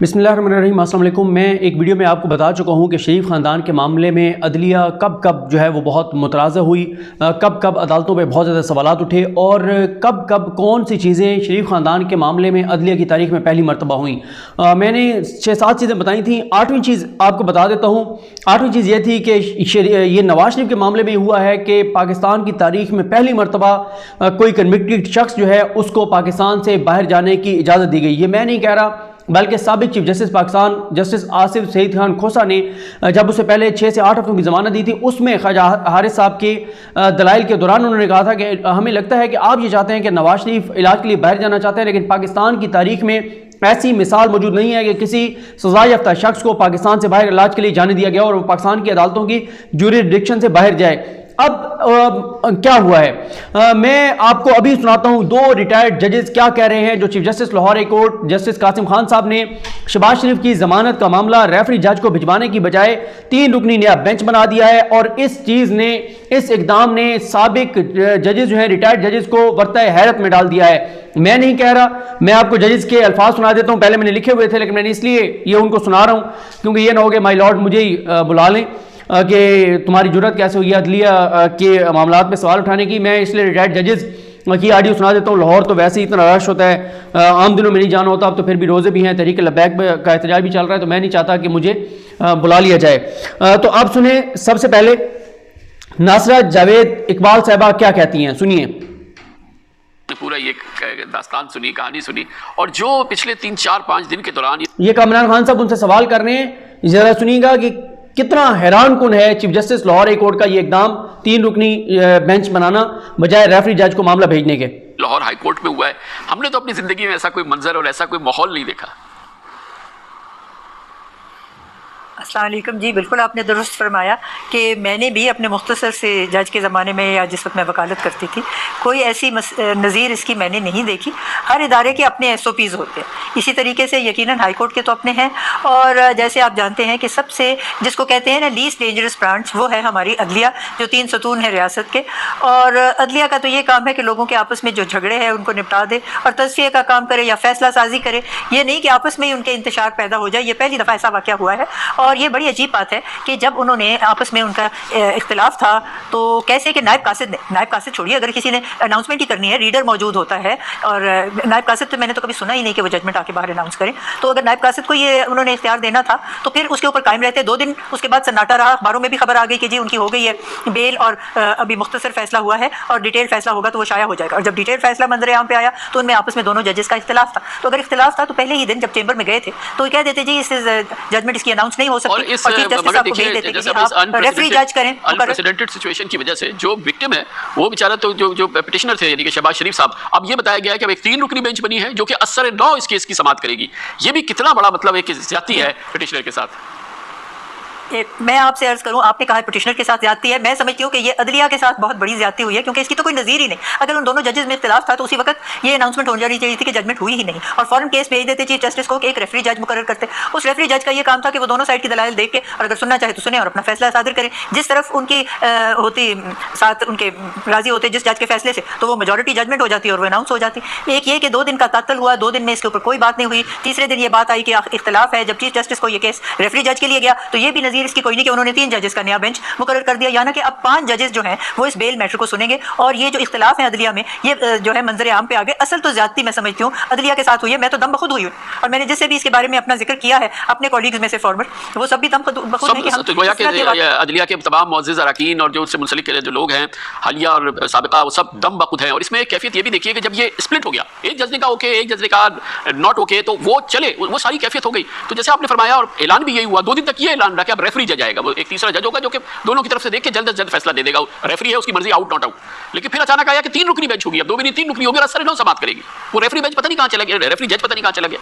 बिस्मिल्लाहिर्रहमानिर्रहीम, अस्सलाम वालेकुम। मैं एक वीडियो में आपको बता चुका हूँ कि शरीफ ख़ानदान के मामले में अदलिया कब कब जो है वो बहुत मुतराज़ा हुई, कब कब अदालतों में बहुत ज़्यादा सवालात उठे और कब कब कौन सी चीज़ें शरीफ ख़ानदान के मामले में अदलिया की तारीख़ में पहली मरतबा हुई। मैंने 6-7 चीज़ें बताई थी। 8वीं चीज़ आपको बता देता हूँ। 8वीं चीज़ ये थी कि ये नवाज शरीफ के मामले में हुआ है कि पाकिस्तान की तारीख़ में पहली मरतबा कोई कन्विक्टेड शख्स जो है उसको पाकिस्तान से बाहर जाने की इजाज़त दी गई। ये मैं नहीं कह रहा, बल्कि साबिक chief justice Pakistan justice Asif Saeed Khan Khosa ने जब उससे पहले 6 से 8 हफ्तों की ज़मानत दी थी, उसमें ख्वाजा हारिस साहब के दलाइल के दौरान उन्होंने कहा था कि हमें लगता है कि आप ये चाहते हैं कि नवाज शरीफ इलाज के लिए बाहर जाना चाहते हैं, लेकिन पाकिस्तान की तारीख में ऐसी मिसाल मौजूद नहीं है कि किसी सजा याफ्ता शख्स को पाकिस्तान से बाहर इलाज के लिए जाने दिया गया और वो पाकिस्तान की अदालतों की ज्यूरिसडिक्शन से बाहर जाए। अब क्या हुआ है, मैं आपको अभी सुनाता हूं 2 रिटायर्ड जजेस क्या कह रहे हैं। जो chief justice Lahore high court justice Qasim Khan साहब ने शहबाज शरीफ की जमानत का मामला रेफरी जज को भिजवाने की बजाय 3 रुकनी नया बेंच बना दिया है और इस इकदाम ने साबिक जजेस जो हैं, रिटायर्ड जजेस को वर्ताए हैरत में डाल दिया है। मैं नहीं कह रहा, मैं आपको जजेस के अल्फाज सुना देता हूं। पहले मैंने लिखे हुए थे, लेकिन मैंने इसलिए ये उनको सुना रहा हूं क्योंकि ये ना हो कि माय लॉर्ड मुझे ही बुला लें कि तुम्हारी जरूरत कैसे हुई अदलिया के मामलात में सवाल उठाने की। मैं इसलिए रिटायर्ड जजेस की ऑडियो सुना देता हूँ। लाहौर तो वैसे ही इतना रश होता है, आम दिनों में नहीं जाना होता, अब तो फिर भी रोज़े भी हैं, तहरीक लब्बैक का एहतजाज भी चल रहा है, तो मैं नहीं चाहता कि मुझे बुला लिया जाए। तो आप सुने, सबसे पहले नासरा जावेद इकबाल साहबा क्या कहती हैं, सुनिए। पूरा ये दास्तान सुनी, कहानी सुनी, और जो पिछले 3-4-5 दिन के दौरान ये कामरान खान साहब उनसे सवाल कर रहे हैं, जरा सुनिएगा कि कितना हैरान कुन है chief justice Lahore high court का ये इकदाम 3 रुकनी बेंच बनाना बजाय रेफरी जज को मामला भेजने के। लाहौर हाई कोर्ट में हुआ है, हमने तो अपनी जिंदगी में ऐसा कोई मंजर और ऐसा कोई माहौल नहीं देखा। अस्सलाम वालेकुम जी, बिल्कुल आपने दुरुस्त फरमाया कि मैंने भी अपने मुख्तसर से जज के ज़माने में या जिस वक्त मैं वकालत करती थी कोई ऐसी नज़ीर इसकी मैंने नहीं देखी। हर इदारे के अपने SOPs होते हैं, इसी तरीके से यकीनन हाई कोर्ट के तो अपने हैं। और जैसे आप जानते हैं कि सबसे जिसको कहते हैं ना लीस्ट डेंजरस ब्रांच, वो है हमारी अदलिया, जो 3 सतून है रियासत के। और अदलिया का तो ये काम है कि लोगों के आपस में जो झगड़े हैं उनको निपटा दे और तस्फिये का काम करे या फैसला साजी करे। ये नहीं कि आपस में ही उनके इंतशार पैदा हो जाए। ये पहली दफ़ा ऐसा वाक़या हुआ है और ये बड़ी अजीब बात है कि जब उन्होंने आपस में उनका इख्तिलाफ था तो कैसे कि नायब कासिद छोड़िए, अगर किसी ने अनाउंसमेंट ही करनी है, रीडर मौजूद होता है और नायब कासिद तो मैंने तो कभी सुना ही नहीं कि वो जजमेंट आके बाहर अनाउंस करें। तो अगर नायब कासिद को ये उन्होंने इख्तियार देना था तो फिर उसके ऊपर कायम रहते। 2 दिन उसके बाद सन्नाटा रहा, अखबारों में भी खबर आ गई कि जी उनकी हो गई है बेल और अभी मुख्तसर फैसला हुआ है और डिटेल फैसला होगा तो वो शाया हो जाएगा। और जब डिटेल फैसला मंजर आम पे आया तो उनमें आपस में दोनों जजेस का इख्तिलाफ था। तो अगर इख्तिलाफ था तो पहले ही दिन जब चैम्बर में गए थे तो कह देते जी इस जजमेंट इसकी अनाउंस नहीं हो सकती और चीफ जस्टिस आपको भेज देते कि आप रेफरी जज करें। अनप्रेसिडेंटेड सिचुएशन की वजह से जो विक्टिम है वो बेचारा तो जो पिटिशनर थे यानी कि शहबाज शरीफ साहब, अब ये बताया गया है कि अब एक 3 रुकनी बेंच बनी है जो कि असर नौ इस केस की समाअत करेगी। ये भी कितना बड़ा मतलब एक ज्यादती है पिटिशनर के साथ। मैं आपसे अर्ज करूं, आपने कहा पिटिशनर के साथ ज्यादती है, मैं समझती हूं कि ये अदलिया के साथ बहुत बड़ी ज्यादती हुई है क्योंकि इसकी तो कोई नज़ीर ही नहीं। अगर उन दोनों जजेस में इख्तिलाफ था तो उसी वक्त ये अनाउंसमेंट हो जानी चाहिए थी कि जजमेंट हुई ही नहीं और फौरन केस भेज देते चीफ जस्टिस को कि एक रेफरी जज मुकर्रर करते। उस रेफरी जज का ये काम था कि वो दोनों साइड की दलाइल देख के और अगर सुनना चाहे तो सुने और अपना फैसला सादर करें। जिस तरफ उनकी होती साथ उनके राजी होते जिस जज के फैसले से तो वो मेजॉरिटी जजमेंट हो जाती और वो अनाउंस हो जाती। एक ये कि 2 दिन का तातल हुआ, 2 दिन में इसके ऊपर कोई बात नहीं हुई। तीसरे दिन ये बात आई कि इख्तिलाफ है। जब चीफ जस्टिस को ये केस रेफरी जज के लिए गया तो ये भी नज़ीर इसकी कोई नहीं कि उन्होंने 3 जजेस का नया बेंच मुकर्रर कर दिया, यानी कि अब 5 जजेस जो हैं वो इस बेल मैटर को सुनेंगे और ये जो इख्तिलाफ है अदलिया में ये जो है मंजर आम पे आ गए। असल तो ज्यादती मैं समझती हूँ अदलिया के साथ हुई है। मैं तो दम बखुद हुई हूँ और मैंने जिससे भी इसके बारे में अपना जिक्र किया है अपने कॉलीग्स में से फॉरवर्ड, वो सब भी दम बखुद हैं कि हम अदलिया के तमाम मुअज़्ज़िज़ अरकान और जो उससे मुंसलिक जो लोग हैं हालिया और साबिका, वो सब दम बखुद हैं। और इसमें कैफियत ये भी देखिए कि जब ये स्प्लिट हो गया, एक जज ने कहा ओके, एक जज ने कहा नॉट ओके, तो वो चले, वो सारी कैफियत हो गई। तो जैसे आपने फरमाया और ऐलान भी यही हुआ, 2 दिन तक ये ऐलान रहा कि अब रेफरी जज आएगा, वो एक तीसरा जज होगा जो कि दोनों की तरफ से देख के जल्द से जल्द फैसला दे देगा। रेफरी है, उसकी मर्जी, आउट नॉट आउट। लेकिन फिर अचानक आया कि 3 रुकनी बेंच होगी, अब 2 भी नहीं 3 रुकनी होगी और असर नौ समाअत करेगी। वो रेफरी बेंच पता नहीं कहाँ चला गया, रेफरी जज पता नहीं कहाँ चला गया।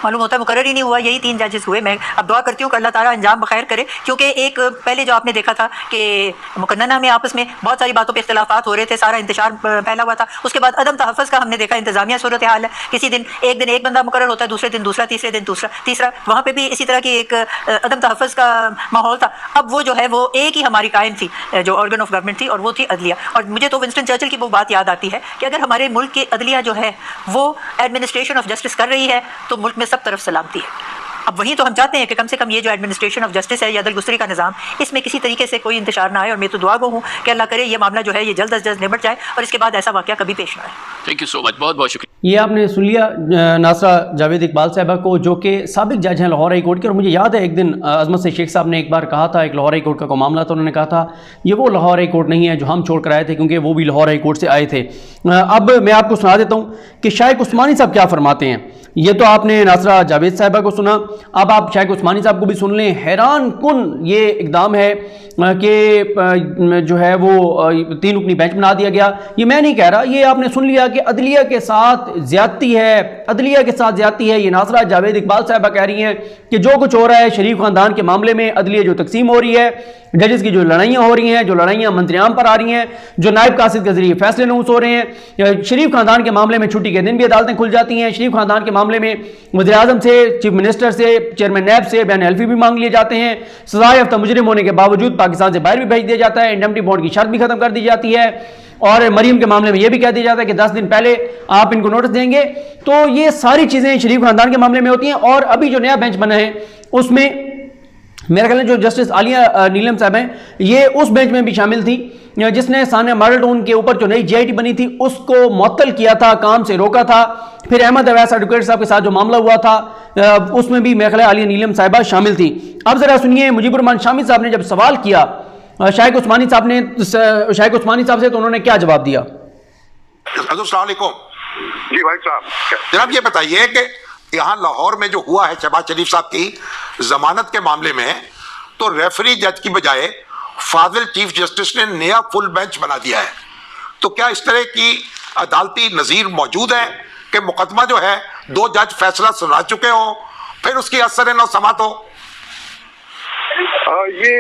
मालूम होता है मुकर्रर ही नहीं हुआ, यही 3 जजेस हुए। मैं अब दुआ करती हूँ कि अल्लाह ताला अंजाम बखैर करे, क्योंकि एक पहले जो आपने देखा था कि मुकन्नना में आपस में बहुत सारी बातों पर इख्तिलाफात हो रहे थे, सारा इंतशार फैला हुआ था। उसके बाद अदम तहफ़्फ़ुज़ का हमने देखा, इंतजामिया सूरत हाल है, किसी दिन एक बंदा मुकर्रर होता है, दूसरे दिन दूसरा, तीसरे दिन तीसरा, वहाँ पर भी इसी तरह की एक अदम तहफ़्फ़ुज़ का माहौल था। अब वो जो है वो एक ही हमारी कायम थी जो ऑर्गन ऑफ गवर्नमेंट थी, और वो थी अदलिया। और मुझे तो विंस्टन चर्चिल की वो बात याद आती है कि अगर हमारे मुल्क की अदलिया जो है वो एडमिनिस्ट्रेशन ऑफ जस्टिस कर रही है तो मुल्क में सब तरफ सलामती है। अब वहीं तो हम चाहते हैं कि कम से कम ये जो एडमिनिस्ट्रेशन ऑफ जस्टिस है या अदल-गुस्तरी का निज़ाम, इसमें किसी तरीके से कोई इंतशार ना आए। और मैं तो दुआ गो हूँ कि अल्लाह करे ये मामला जो है ये जल्द अज जल्द निपट जाए और इसके बाद ऐसा वाक़या कभी पेश ना आए। थैंक यू सो मच, बहुत बहुत शुक्रिया। ये आपने सुन लिया नासरा जावेद इकबाल साहिबा को, जो कि साबिक जज हैं लाहौर हाई कोर्ट के। और मुझे याद है एक दिन अजमत से शेख साहब ने एक बार कहा था, एक लाहौर हाई कोर्ट का कोई मामला था, उन्होंने कहा था ये वो लाहौर हाई कोर्ट नहीं है जो हम छोड़ कर आए थे, क्योंकि वो भी लाहौर हाई कोर्ट से आए थे। अब मैं आपको सुना देता हूँ कि शाइख उस्मानी साहब क्या फरमाते हैं। ये तो आपने नासरा जावेद साहिबा को सुना, अब आप शाइख उस्मानी साहब को भी सुन लें। हैरान कुन ये इकदाम है कि जो है वो 3 रुकनी बेंच बना दिया गया। ये मैं नहीं कह रहा, ये आपने सुन लिया कि अदलिया के साथ ज्यादती है, अदलिया के साथ ज्यादती है। ये नासरा जावेद इकबाल साहिबा कह रही हैं कि जो कुछ हो रहा है शरीफ खानदान के मामले में, अदलिया जो तकसीम हो रही है, जजेस की जो लड़ाइयाँ हो रही हैं, जो लड़ाइयाँ मंत्रियाम पर आ रही हैं, जो नायब कासिद के जरिए फैसले नूस हो रहे हैं, शरीफ खानदान के मामले में छुट्टी के दिन भी अदालतें खुल जाती हैं, शरीफ खानदान के मामले में वज़ीर आज़म से, चीफ मिनिस्टर से, चेयरमैन नैब से बयान हल्फी भी मांग लिए जाते हैं, सज़ा याफ्ता मुजरिम होने के बावजूद पाकिस्तान से बाहर भी भेज दिया जाता है, इंडमनिटी बॉन्ड की शर्त भी खत्म कर दी जाती है, और मरीम के मामले में यह भी कह दिया जाता है कि 10 दिन पहले आप इनको नोटिस देंगे। तो ये सारी चीज़ें शरीफ खानदान के मामले में होती हैं। और अभी जो नया बेंच बना है उसमें मेरा ख्याल है जो जस्टिस आलिया नीलम साहब हैं, ये उस बेंच में भी शामिल थी जिसने सानिया मॉडल टाउन के ऊपर जो नई JIT बनी थी उसको मुअत्तल किया था, काम से रोका था। फिर अहमद अवैस एडवोकेट साहब के साथ जो मामला हुआ था उसमें भी मेरा ख्याल है आलिया नीलम साहिबा शामिल थी। अब जरा सुनिए मुजीबुर रहमान शामी साहब ने जब सवाल किया शाइख उस्मानी साहब से, तो उन्होंने क्या जवाब दिया। अस्सलाम वालेकुम जी भाई साहब, जनाब ये बताइए कि यहाँ लाहौर में जो हुआ है शहबाज शरीफ साहब की जमानत के मामले में, तो रेफरी जज की बजाय फाजिल चीफ जस्टिस ने नया फुल बेंच बना दिया है। तो क्या इस तरह की अदालती नज़ीर मौजूद है कि मुकदमा जो है 2 जज फैसला सुना चुके हो, फिर उसकी असर न समात हो? ये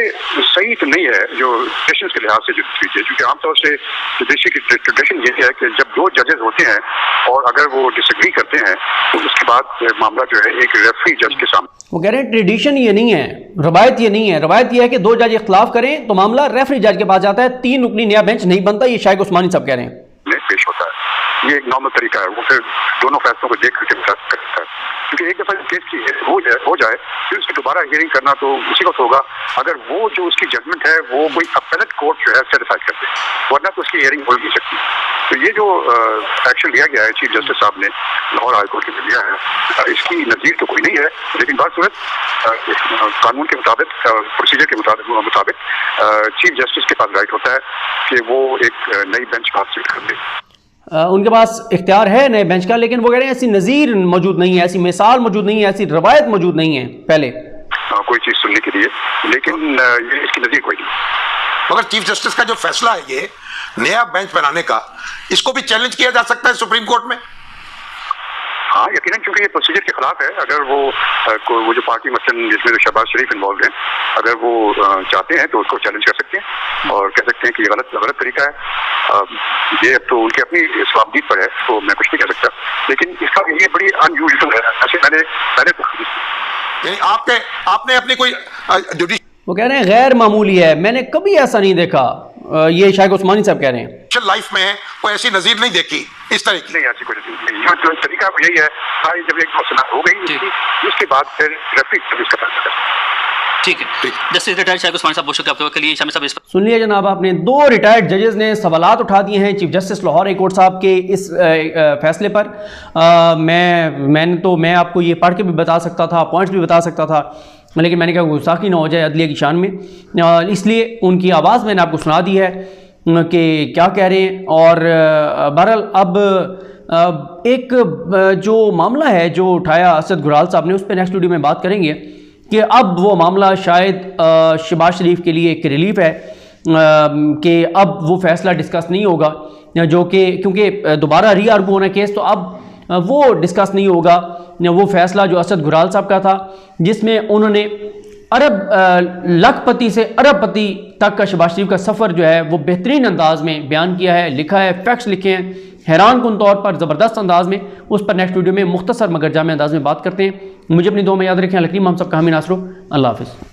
सही तो नहीं है जो ट्रेडिशन के लिहाज से जो चीज़ है, क्योंकि आमतौर से जुडिशरी की ट्रेडिशन ये है कि जब 2 जजेस होते हैं और अगर वो डिसएग्री करते हैं तो उसके बाद मामला जो है एक रेफरी जज के सामने। वो कह रहे हैं ट्रेडिशन ये नहीं है, रवायत ये नहीं है। रवायत ये है कि 2 जज इख्तलाफ करें तो मामला रेफरी जज के पास जाता है, 3 रुकनी नया बेंच नहीं बनता। ये शाइख उस्मानी साहब कह रहे हैं पेश होता है, ये एक नॉर्मल तरीका है। वो फिर दोनों फैसलों को देख करके करता है, क्योंकि एक दफा केस की हो जाए फिर उसकी दोबारा हियरिंग करना तो उसी वक्त होगा अगर वो जो उसकी जजमेंट है वो कोई अपीलेट कोर्ट जो है सेटिस्फाइड कर दे, वरना तो उसकी हियरिंग हो नहीं सकती। तो ये जो एक्शन लिया गया है चीफ जस्टिस साहब ने लाहौर हाई कोर्ट के लिया है, इसकी नज़ीर तो कोई नहीं है, लेकिन बासूरत कानून के मुताबिक, प्रोसीजर के मुताबिक चीफ जस्टिस के पास राइट होता है कि वो एक नई बेंच कांस्टिट्यूट कर दे। उनके पास इख्तियार है नए बेंच का, लेकिन वो कह रहे हैं ऐसी नज़ीर मौजूद नहीं है, ऐसी मिसाल मौजूद नहीं है, ऐसी रवायत मौजूद नहीं है पहले कोई चीज़ सुनने के लिए, लेकिन ये इसकी नज़ीर कोई नहीं। मगर चीफ जस्टिस का जो फैसला है ये नया बेंच बनाने का, इसको भी चैलेंज किया जा सकता है सुप्रीम कोर्ट में? हाँ यकीनन, क्योंकि ये प्रोसीजर के खिलाफ है। अगर वो जो पार्टी मसलन जिसमें शहबाज शरीफ इन्वॉल्व हैं, अगर वो चाहते हैं तो उसको चैलेंज कर सकते हैं और कह सकते हैं कि ये गलत तरीका है। ये अब तो उनकी अपनी स्वाबदीद पर है, तो मैं कुछ नहीं कह सकता, लेकिन इसका ये बड़ी अनयूजुअल है। ऐसे मैंने आपने अपनी कोई वो कह रहे हैं गैर मामूली है, मैंने कभी ऐसा नहीं देखा। ये शाइख उस्मानी साहब कह रहे हैं लाइफ में कोई ऐसी नज़ीर नहीं देखी इस तरह की। नहीं, ऐसी कोई नज़ीर नहीं। जो तरीका यही है, जब एक मसला हो गई उसके बाद फिर रेफरी इसका फैसला करता है। ठीक है, जस्टिस रिटायर्ड शाइख उस्मानी साहब, बहुत शुक्रिया आपके लिए। शामी साहब इस पर सुन लिया जनाब आपने, 2 रिटायर्ड जजेस ने सवालात उठा दिए हैं chief justice Lahore high court साहब के इस फैसले पर। मैं आपको ये पढ़ के भी बता सकता था, पॉइंट्स भी बता सकता था, लेकिन मैंने कहा गुस्ताखी ना हो जाए अदलिया की शान में, इसलिए उनकी आवाज़ मैंने आपको सुना दी है कि क्या कह रहे हैं। और बहरहाल अब एक जो मामला है जो उठाया असद गुराल साहब ने, उस पर नेक्स्ट वीडियो में बात करेंगे कि अब वो मामला शायद शहबाज शरीफ के लिए एक रिलीफ है कि अब वो फैसला डिस्कस नहीं होगा, जो कि क्योंकि दोबारा री आर्गू होना केस, तो अब वो डिस्कस नहीं होगा। वो फैसला जो असद गुराल साहब का था, जिसमें उन्होंने लखपति से अरबपति तक का शहबाज शरीफ का सफ़र जो है वो बेहतरीन अंदाज में बयान किया है, लिखा है, फैक्ट्स लिखे हैं, हैरान कुन तौर पर, ज़बरदस्त अंदाज में। उस पर नेक्स्ट वीडियो में मुख्तसर मगर जामे अंदाज में बात करते हैं। मुझे अपनी दुआ में याद रखें। अलकरीम हम सब का हामी नासरो। अल्लाह हाफ़िज़।